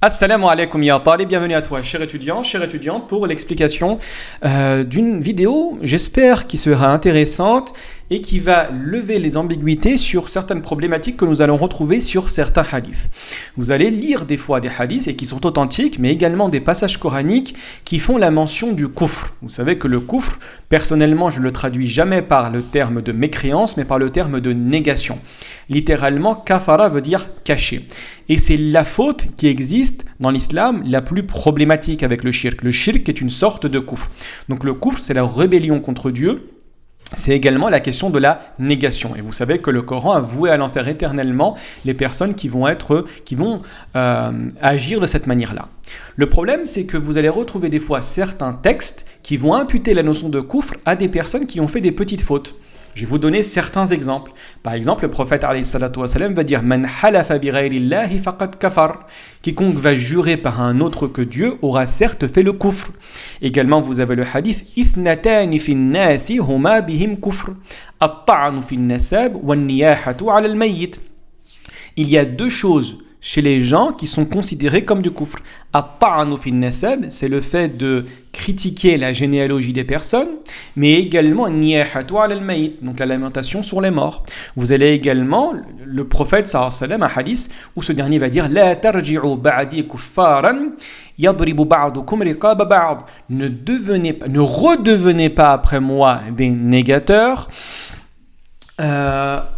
Assalamu alaikum ya talib, bienvenue à toi cher étudiant, chère étudiante pour l'explication d'une vidéo, j'espère qui sera intéressante et qui va lever les ambiguïtés sur certaines problématiques que nous allons retrouver sur certains hadiths. Vous allez lire des fois des hadiths et qui sont authentiques, mais également des passages coraniques qui font la mention du kufr. Vous savez que le kufr, personnellement je ne le traduis jamais par le terme de mécréance, mais par le terme de négation. Littéralement, kafara veut dire cacher. Et c'est la faute qui existe dans l'islam la plus problématique avec le shirk. Le shirk est une sorte de kufr. Donc le kufr, c'est la rébellion contre Dieu. C'est également la question de la négation. Et vous savez que le Coran a voué à l'enfer éternellement les personnes qui vont agir de cette manière-là. Le problème, c'est que vous allez retrouver des fois certains textes qui vont imputer la notion de kufr à des personnes qui ont fait des petites fautes. Je vais vous donner certains exemples. Par exemple, le prophète alayhi salatu wa salam va dire Man halafa bi ghayrillahi faqad kafar. Quiconque va jurer par un autre que Dieu aura certes fait le kufr. Également, vous avez le hadith Ithnatani fin nasi huma bihim kufr. At-ta'nu fin nasab wa niyahatu ala al-mayyit. Il y a deux choses chez les gens qui sont considérés comme du kufr. At-ta'nu fin nasab, c'est le fait de critiquer la généalogie des personnes, mais également niyahatu ala al-mayyit, donc la lamentation sur les morts. Vous allez également le prophète sallallahu alayhi wa sallam, un hadith où ce dernier va dire la tarji'u ba'di kuffaran yadribu ba'dukum riqaba ba'd. Ne redevenez pas après moi des négateurs.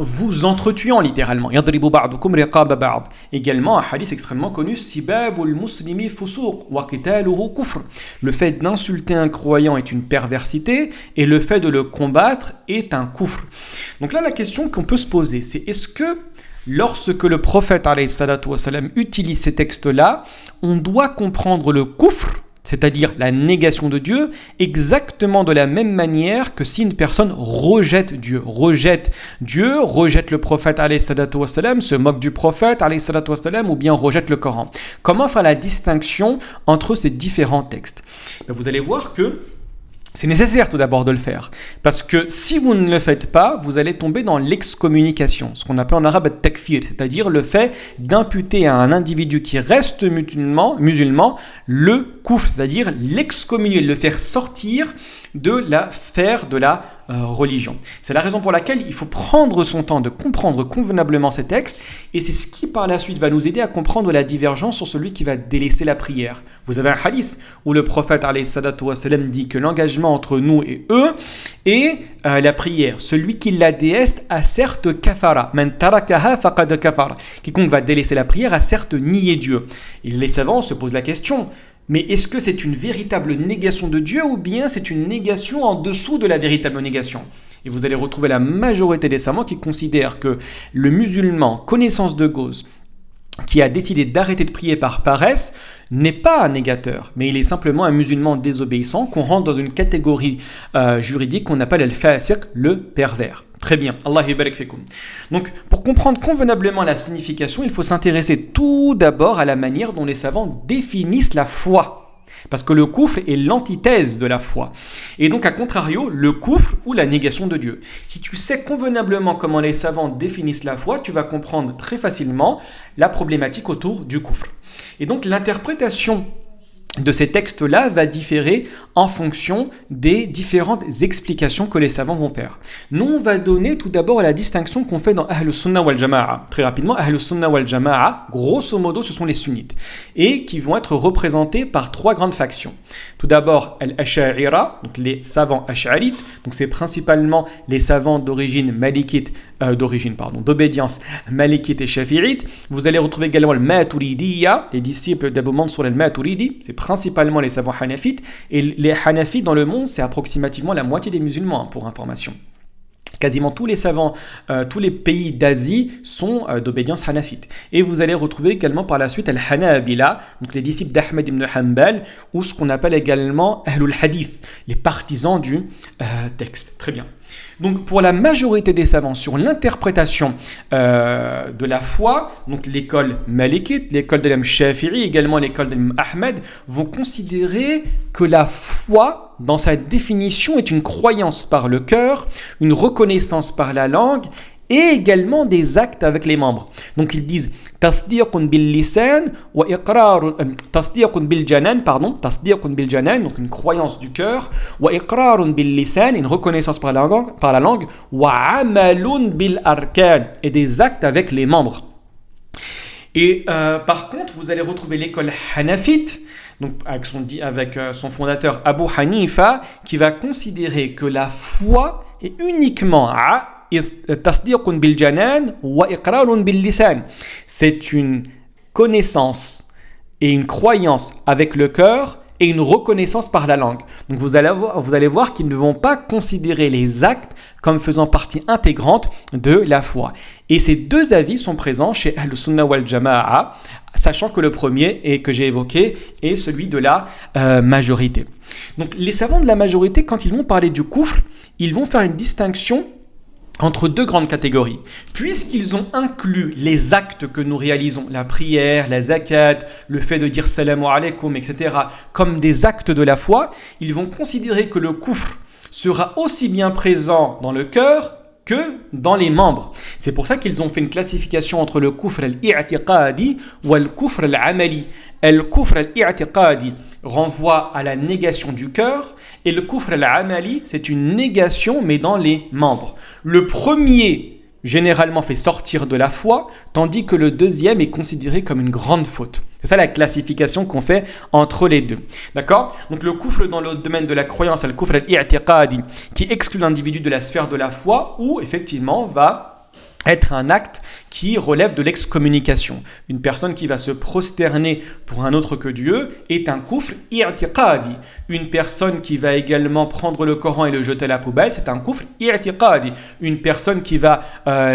Vous entretuant littéralement. Yadribu ba'dukum riqaba ba'd. Également un hadith extrêmement connu, sibabul muslimi fusuq wa qitaluhu kufr. Le fait d'insulter un croyant est une perversité et le fait de le combattre est un kufr. Donc là la question qu'on peut se poser, c'est est-ce que lorsque le prophète alayhi salatu wa salam utilise ces textes-là, on doit comprendre le kufr, c'est-à-dire la négation de Dieu, exactement de la même manière que si une personne rejette le prophète alayhi salatu wa salam, se moque du prophète alayhi salatu wa salam, ou bien rejette le Coran. Comment faire la distinction entre ces différents textes ? Vous allez voir que c'est nécessaire tout d'abord de le faire, parce que si vous ne le faites pas, vous allez tomber dans l'excommunication, ce qu'on appelle en arabe takfir, c'est-à-dire le fait d'imputer à un individu qui reste musulman le kufr, c'est-à-dire l'excommunier, le faire sortir de la sphère de la religion. C'est la raison pour laquelle il faut prendre son temps de comprendre convenablement ces textes, et c'est ce qui par la suite va nous aider à comprendre la divergence sur celui qui va délaisser la prière. Vous avez un hadith où le prophète alayhi salatu wa salam dit que l'engagement entre nous et eux est la prière. Celui qui la délaisse a certes kafara. Man tarakaha faqad kafara. Quiconque va délaisser la prière a certes nié Dieu. Et les savants se posent la question, mais est-ce que c'est une véritable négation de Dieu ou bien c'est une négation en dessous de la véritable négation ? Et vous allez retrouver la majorité des savants qui considèrent que le musulman, connaissance de cause, qui a décidé d'arrêter de prier par paresse, n'est pas un négateur, mais il est simplement un musulman désobéissant qu'on rentre dans une catégorie juridique qu'on appelle al-fasiq, le pervers. Très bien, Allah yabarak fikoum. Donc, pour comprendre convenablement la signification, il faut s'intéresser tout d'abord à la manière dont les savants définissent la foi. Parce que le kufr est l'antithèse de la foi. Et donc, à contrario, le kufr ou la négation de Dieu. Si tu sais convenablement comment les savants définissent la foi, tu vas comprendre très facilement la problématique autour du kufr. Et donc, l'interprétation de ces textes-là va différer en fonction des différentes explications que les savants vont faire. Nous, on va donner tout d'abord la distinction qu'on fait dans Ahlus Sunnah wal Jama'a. Très rapidement, Ahlus Sunnah wal Jama'a, grosso modo, ce sont les sunnites, et qui vont être représentés par trois grandes factions. Tout d'abord, Al-Ash'a'ira, donc les savants ash'arites, donc c'est principalement les savants d'obédience malikite et shafi'ite. Vous allez retrouver également le Maturidiyya, les disciples d'Abu Mansur al-Maturidi, c'est principalement les savants hanafites, et les hanafites dans le monde, c'est approximativement la moitié des musulmans, pour information. Quasiment tous les savants, tous les pays d'Asie sont d'obédience hanafite. Et vous allez retrouver également par la suite Al-Hanabila, donc les disciples d'Ahmed ibn Hanbal, ou ce qu'on appelle également Ahlul Hadith, les partisans du texte. Très bien. Donc pour la majorité des savants sur l'interprétation de la foi, donc l'école malikite, l'école de l'imam Shafi'i, également l'école de l'imam Ahmed, vont considérer que la foi, dans sa définition, est une croyance par le cœur, une reconnaissance par la langue et également des actes avec les membres. Donc ils disent tasdiqun bil lisan wa iqrarun tasdiqun bil janan tasdiqun bil janan, donc une croyance du cœur, wa iqrarun bil lisan, une reconnaissance par la langue, wa amalun bil arkan, et des actes avec les membres. Et par contre, vous allez retrouver l'école hanafite, donc avec son fondateur Abu Hanifa, qui va considérer que la foi est uniquement tasdiqun bil janan wa iqrarun bil lisan. C'est une connaissance et une croyance avec le cœur et une reconnaissance par la langue. Donc vous allez voir qu'ils ne vont pas considérer les actes comme faisant partie intégrante de la foi. Et ces deux avis sont présents chez Ahl-Sunnah wal Jama'a, sachant que le premier, et que j'ai évoqué, est celui de la majorité. Donc les savants de la majorité, quand ils vont parler du kufr, ils vont faire une distinction entre deux grandes catégories. Puisqu'ils ont inclus les actes que nous réalisons, la prière, la zakat, le fait de dire salamu alaykum, etc., comme des actes de la foi, ils vont considérer que le kufr sera aussi bien présent dans le cœur que dans les membres. C'est pour ça qu'ils ont fait une classification entre le kufr al-i'tiqadi ou le kufr al-amali. Le kufr al-i'tiqadi renvoie à la négation du cœur et le kufr al-amali, c'est une négation mais dans les membres. Le premier généralement fait sortir de la foi, tandis que le deuxième est considéré comme une grande faute. C'est ça la classification qu'on fait entre les deux. D'accord ? Donc le kufr dans le domaine de la croyance, le kufr al-i'tiqadi, qui exclut l'individu de la sphère de la foi, ou effectivement va être un acte qui relève de l'excommunication. Une personne qui va se prosterner pour un autre que Dieu est un kufr i'tiqadi. Une personne qui va également prendre le Coran et le jeter à la poubelle, c'est un kufr i'tiqadi. Une personne qui va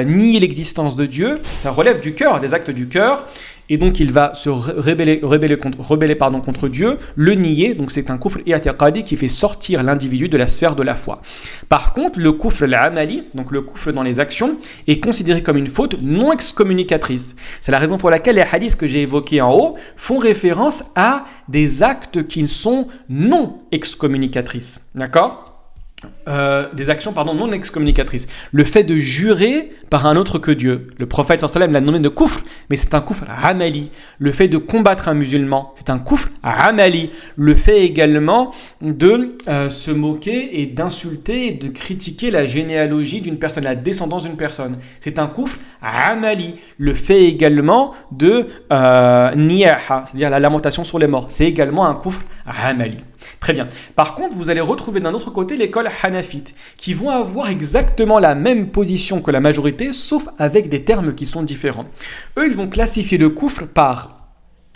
nier l'existence de Dieu, ça relève du cœur, des actes du cœur. Et donc il va se rebeller contre Dieu, le nier, donc c'est un kufr i'tiqadi qui fait sortir l'individu de la sphère de la foi. Par contre, le kufr al-amali, donc le kufr dans les actions, est considéré comme une faute non excommunicatrice. C'est la raison pour laquelle les hadiths que j'ai évoqués en haut font référence à des actes qui sont non excommunicatrices. D'accord ? Des actions non excommunicatrices. Le fait de jurer par un autre que Dieu. Le prophète sallallahu alayhi wa sallam l'a nommé de kufr, mais c'est un kufr amali. Le fait de combattre un musulman, c'est un kufr amali. Le fait également de se moquer et d'insulter et de critiquer la généalogie d'une personne, la descendance d'une personne, c'est un kufr amali. Le fait également de niyaha, c'est-à-dire la lamentation sur les morts, c'est également un kufr amali. Très bien. Par contre, vous allez retrouver d'un autre côté l'école hanafite, qui vont avoir exactement la même position que la majorité, sauf avec des termes qui sont différents. Eux, ils vont classifier le kufr par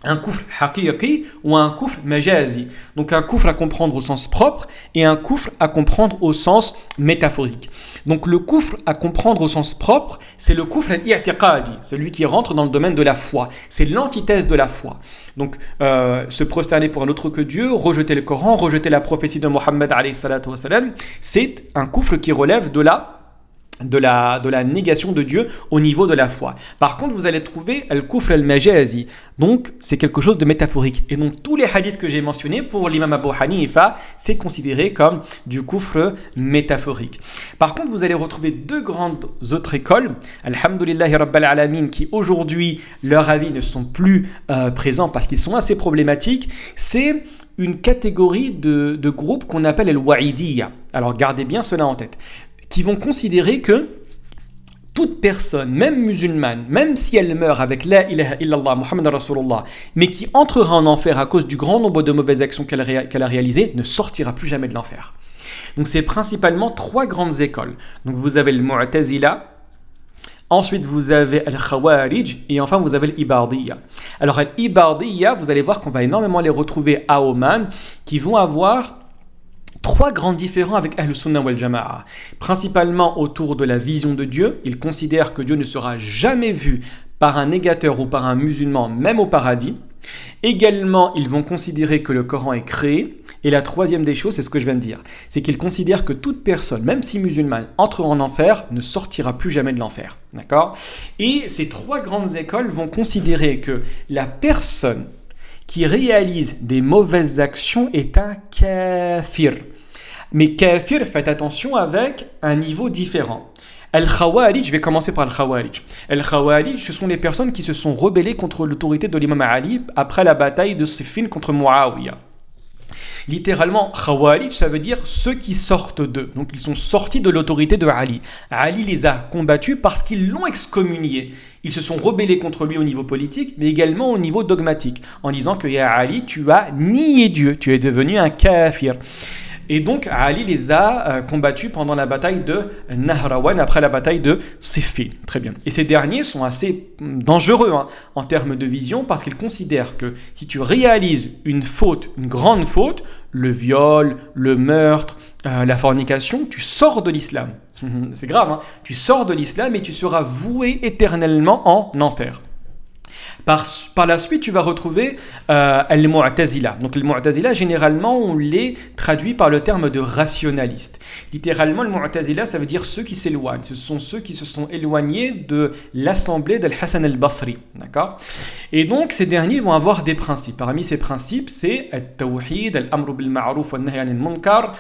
un kufr haqiqi ou un kufr majazi. Donc un kufr à comprendre au sens propre et un kufr à comprendre au sens métaphorique. Donc le kufr à comprendre au sens propre, c'est le kufr al-i'tiqadi, celui qui rentre dans le domaine de la foi. C'est l'antithèse de la foi. Donc se prosterner pour un autre que Dieu, rejeter le Coran, rejeter la prophétie de Mohammed alayhi salatu wa salam, c'est un kufr qui relève de la négation de Dieu au niveau de la foi. Par contre, vous allez trouver al-kufr al-majazi. Donc, c'est quelque chose de métaphorique. Et donc, tous les hadiths que j'ai mentionnés pour l'imam Abu Hanifa, c'est considéré comme du kufr métaphorique. Par contre, vous allez retrouver deux grandes autres écoles, alhamdulillahi rabbil alamin, qui aujourd'hui, leurs avis ne sont plus présents parce qu'ils sont assez problématiques. C'est une catégorie de groupes qu'on appelle al-wa'idiyya. Alors, gardez bien cela en tête, qui vont considérer que toute personne, même musulmane, même si elle meurt avec la ilaha illallah, Muhammad Rasulullah, mais qui entrera en enfer à cause du grand nombre de mauvaises actions qu'elle a réalisées, ne sortira plus jamais de l'enfer. Donc c'est principalement trois grandes écoles. Donc vous avez le Mu'tazila, ensuite vous avez al-Khawarij et enfin vous avez l'Ibadiyya. Alors l'Ibadiyya, vous allez voir qu'on va énormément les retrouver à Oman, qui vont avoir trois grands différends avec Ahl-Sunnah wal Jama'a. Principalement autour de la vision de Dieu. Ils considèrent que Dieu ne sera jamais vu par un négateur ou par un musulman, même au paradis. Également, ils vont considérer que le Coran est créé. Et la troisième des choses, c'est ce que je viens de dire, c'est qu'ils considèrent que toute personne, même si musulmane, entrera en enfer, ne sortira plus jamais de l'enfer. D'accord ? Et ces trois grandes écoles vont considérer que la personne qui réalise des mauvaises actions est un kafir. Mais kafir, faites attention, avec un niveau différent. Al-Khawarij, je vais commencer par Al-Khawarij. Al-Khawarij, ce sont les personnes qui se sont rebellées contre l'autorité de l'imam Ali après la bataille de Siffin contre Muawiyah. Littéralement, Khawarij, ça veut dire ceux qui sortent d'eux. Donc ils sont sortis de l'autorité de Ali. Ali les a combattus parce qu'ils l'ont excommunié. Ils se sont rebellés contre lui au niveau politique, mais également au niveau dogmatique, en disant que Ya Ali, tu as nié Dieu, tu es devenu un kafir. Et donc Ali les a combattus pendant la bataille de Nahrawan, après la bataille de Siffin. Très bien. Et ces derniers sont assez dangereux en termes de vision, parce qu'ils considèrent que si tu réalises une faute, une grande faute, le viol, le meurtre, la fornication, tu sors de l'islam. C'est grave, tu sors de l'islam et tu seras voué éternellement en enfer. Par la suite, tu vas retrouver Al-Mu'tazila. Donc, les Mu'tazila, généralement, on les traduit par le terme de rationaliste. Littéralement, le Mu'tazila, ça veut dire ceux qui s'éloignent. Ce sont ceux qui se sont éloignés de l'assemblée d'Al-Hassan al-Basri. D'accord ? Et donc, ces derniers vont avoir des principes. Parmi ces principes, c'est Al-Tawhid, Al-Amru bil-Ma'ruf wa Nahy anil Munkar.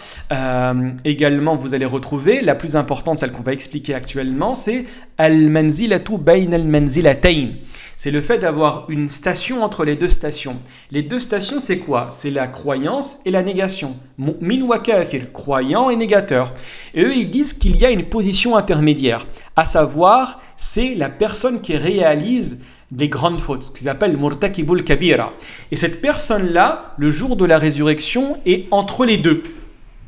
Également, vous allez retrouver, la plus importante, celle qu'on va expliquer actuellement, c'est Al-Manzilatu bayna al-Manzilatayn. C'est le fait d'avoir une station entre les deux stations. Les deux stations, c'est quoi ? C'est la croyance et la négation. Mu'min wa kafir, croyant et négateur. Et eux, ils disent qu'il y a une position intermédiaire. À savoir, c'est la personne qui réalise des grandes fautes, ce qu'ils appellent murtakibul kabira. Et cette personne-là, le jour de la résurrection, est entre les deux.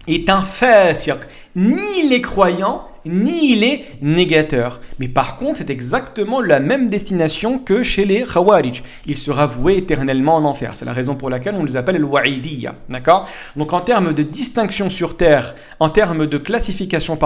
Est un fasiq. Ni il est croyant, ni il est négateur. Mais par contre, c'est exactement la même destination que chez les Khawarij. Il sera voué éternellement en enfer. C'est la raison pour laquelle on les appelle le Wa'idiyya. D'accord ? Donc en termes de distinction sur terre, en termes de classification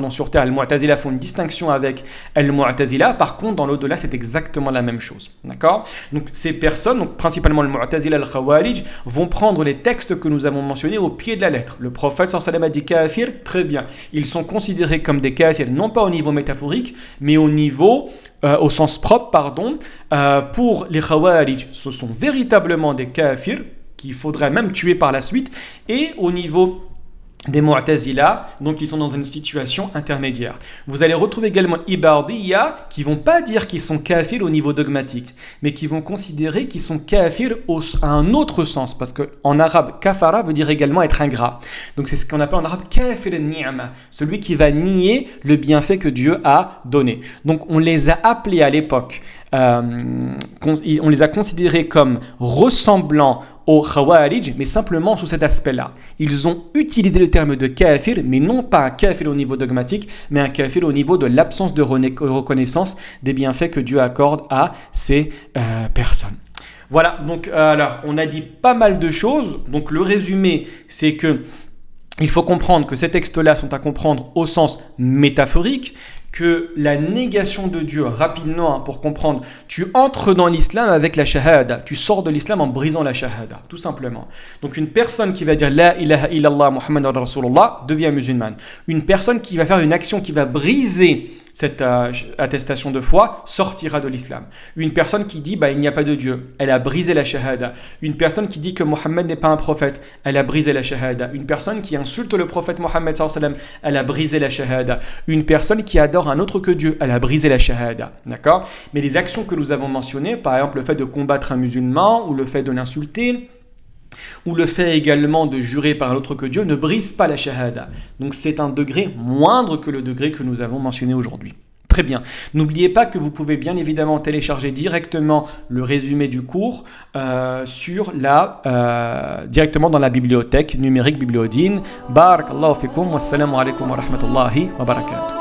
sur terre, Al-Mu'tazila font une distinction avec Al-Mu'tazila. Par contre, dans l'au-delà, c'est exactement la même chose. D'accord ? Donc ces personnes, donc principalement le Mu'tazila et le Khawarij, vont prendre les textes que nous avons mentionnés au pied de la lettre. Le prophète sallallahu alayhi wa sallam a dit kafir, très bien. Ils sont considérés comme des kafirs, non pas au niveau métaphorique, mais au sens propre, pour les Khawarij, ce sont véritablement des kafirs qu'il faudrait même tuer par la suite, et au niveau des Mu'tazila, donc ils sont dans une situation intermédiaire. Vous allez retrouver également Ibadiyya qui vont pas dire qu'ils sont kafirs au niveau dogmatique, mais qui vont considérer qu'ils sont kafirs à un autre sens, parce qu'en arabe, kafara veut dire également être ingrat. Donc c'est ce qu'on appelle en arabe kafir al-ni'ma, celui qui va nier le bienfait que Dieu a donné. Donc on les a appelés à l'époque, on les a considérés comme ressemblant aux Khawarij, mais simplement sous cet aspect-là. Ils ont utilisé le terme de kafir, mais non pas un kafir au niveau dogmatique, mais un kafir au niveau de l'absence de reconnaissance des bienfaits que Dieu accorde à ces personnes. Voilà, donc alors on a dit pas mal de choses. Donc le résumé, c'est que il faut comprendre que ces textes-là sont à comprendre au sens métaphorique, que la négation de Dieu, rapidement, pour comprendre, tu entres dans l'islam avec la shahada, tu sors de l'islam en brisant la shahada, tout simplement. Donc une personne qui va dire La ilaha illallah Muhammad Rasulullah devient musulmane. Une personne qui va faire une action qui va briser cette attestation de foi sortira de l'islam. Une personne qui dit il n'y a pas de Dieu, elle a brisé la shahada. Une personne qui dit que Mohammed n'est pas un prophète, elle a brisé la shahada. Une personne qui insulte le prophète Mohammed sallallahu alayhi wa sallam, elle a brisé la shahada. Une personne qui adore un autre que Dieu, elle a brisé la shahada. D'accord ? Mais les actions que nous avons mentionnées, par exemple le fait de combattre un musulman ou le fait de l'insulter, ou le fait également de jurer par un autre que Dieu, ne brise pas la shahada. Donc c'est un degré moindre que le degré que nous avons mentionné aujourd'hui. Très bien. N'oubliez pas que vous pouvez bien évidemment télécharger directement le résumé du cours directement dans la bibliothèque numérique Bibliodine. Barakallahu fikum, wassalamu alaikum wa rahmatullahi wa barakatuh.